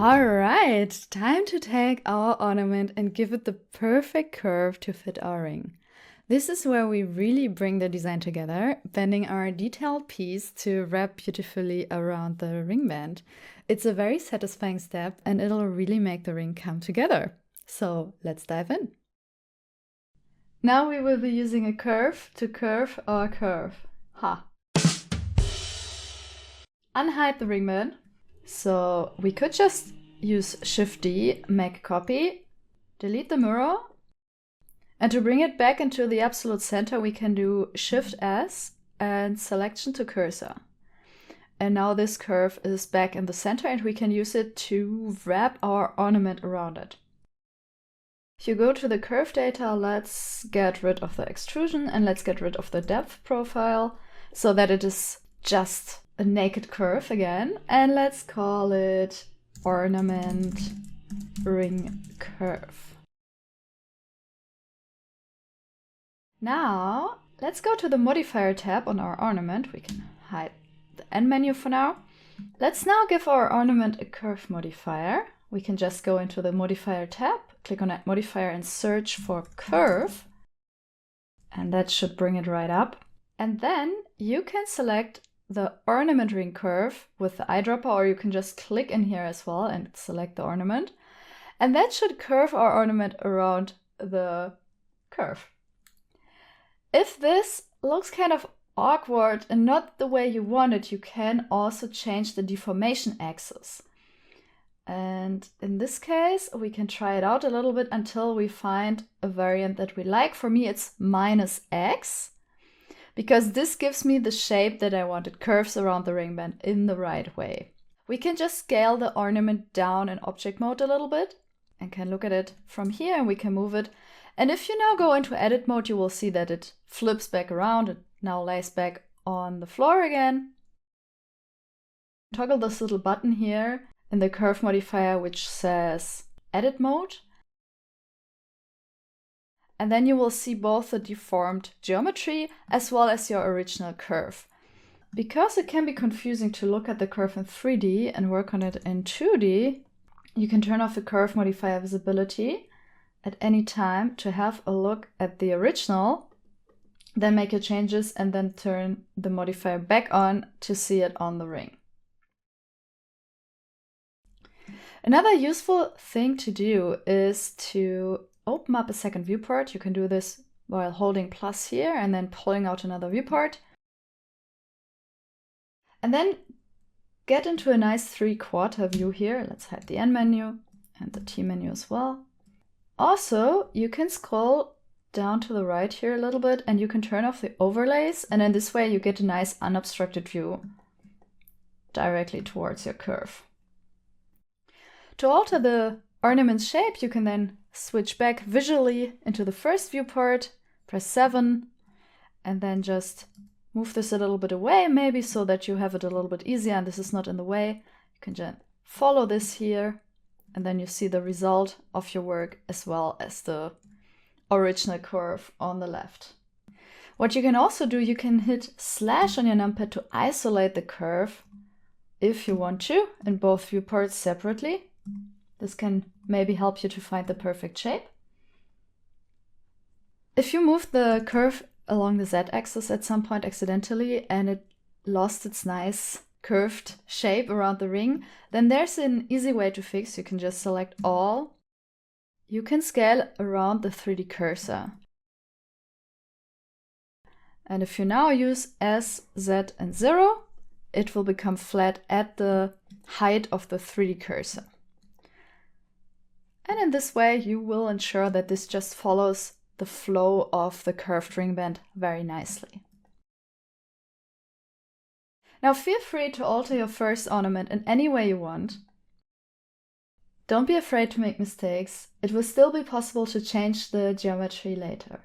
All right, time to take our ornament and give it the perfect curve to fit our ring. This is where we really bring the design together, bending our detailed piece to wrap beautifully around the ring band. It's a very satisfying step and it'll really make the ring come together. So let's dive in. Now we will be using a curve to curve our curve. Ha! Unhide the ring band. So we could just use Shift D, make a copy, delete the mirror, and to bring it back into the absolute center, we can do Shift S and selection to cursor. And now this curve is back in the center and we can use it to wrap our ornament around it. If you go to the curve data, let's get rid of the extrusion and let's get rid of the depth profile so that it is just a naked curve again, and let's call it ornament ring curve. Now let's go to the modifier tab on our ornament. We can hide the end menu for now. Let's now give our ornament a curve modifier. We can just go into the modifier tab, click on that modifier and search for curve, and that should bring it right up. And then you can select the ornament ring curve with the eyedropper, or you can just click in here as well and select the ornament. And that should curve our ornament around the curve. If this looks kind of awkward and not the way you want it, you can also change the deformation axis. And in this case, we can try it out a little bit until we find a variant that we like. For me, it's -X. Because this gives me the shape that I want. It curves around the ring band in the right way. We can just scale the ornament down in object mode a little bit and can look at it from here and we can move it. And if you now go into edit mode, you will see that it flips back around. It now lays back on the floor again. Toggle this little button here in the curve modifier which says edit mode. And then you will see both the deformed geometry as well as your original curve. Because it can be confusing to look at the curve in 3D and work on it in 2D, you can turn off the curve modifier visibility at any time to have a look at the original, then make your changes and then turn the modifier back on to see it on the ring. Another useful thing to do is to open up a second viewport. You can do this while holding plus here and then pulling out another viewport. And then get into a nice 3/4 view here. Let's hide the N menu and the T menu as well. Also, you can scroll down to the right here a little bit and you can turn off the overlays, and in this way you get a nice unobstructed view directly towards your curve. To alter the ornament shape, you can then switch back visually into the first viewport, press 7, and then just move this a little bit away, maybe so that you have it a little bit easier and this is not in the way. You can just follow this here, and then you see the result of your work as well as the original curve on the left. What you can also do, you can hit slash on your numpad to isolate the curve if you want to in both viewports separately. This can maybe help you to find the perfect shape. If you move the curve along the z-axis at some point accidentally and it lost its nice curved shape around the ring, then there's an easy way to fix. You can just select all. You can scale around the 3D cursor. And if you now use S, Z, and 0, it will become flat at the height of the 3D cursor. And in this way, you will ensure that this just follows the flow of the curved ring band very nicely. Now feel free to alter your first ornament in any way you want. Don't be afraid to make mistakes. It will still be possible to change the geometry later.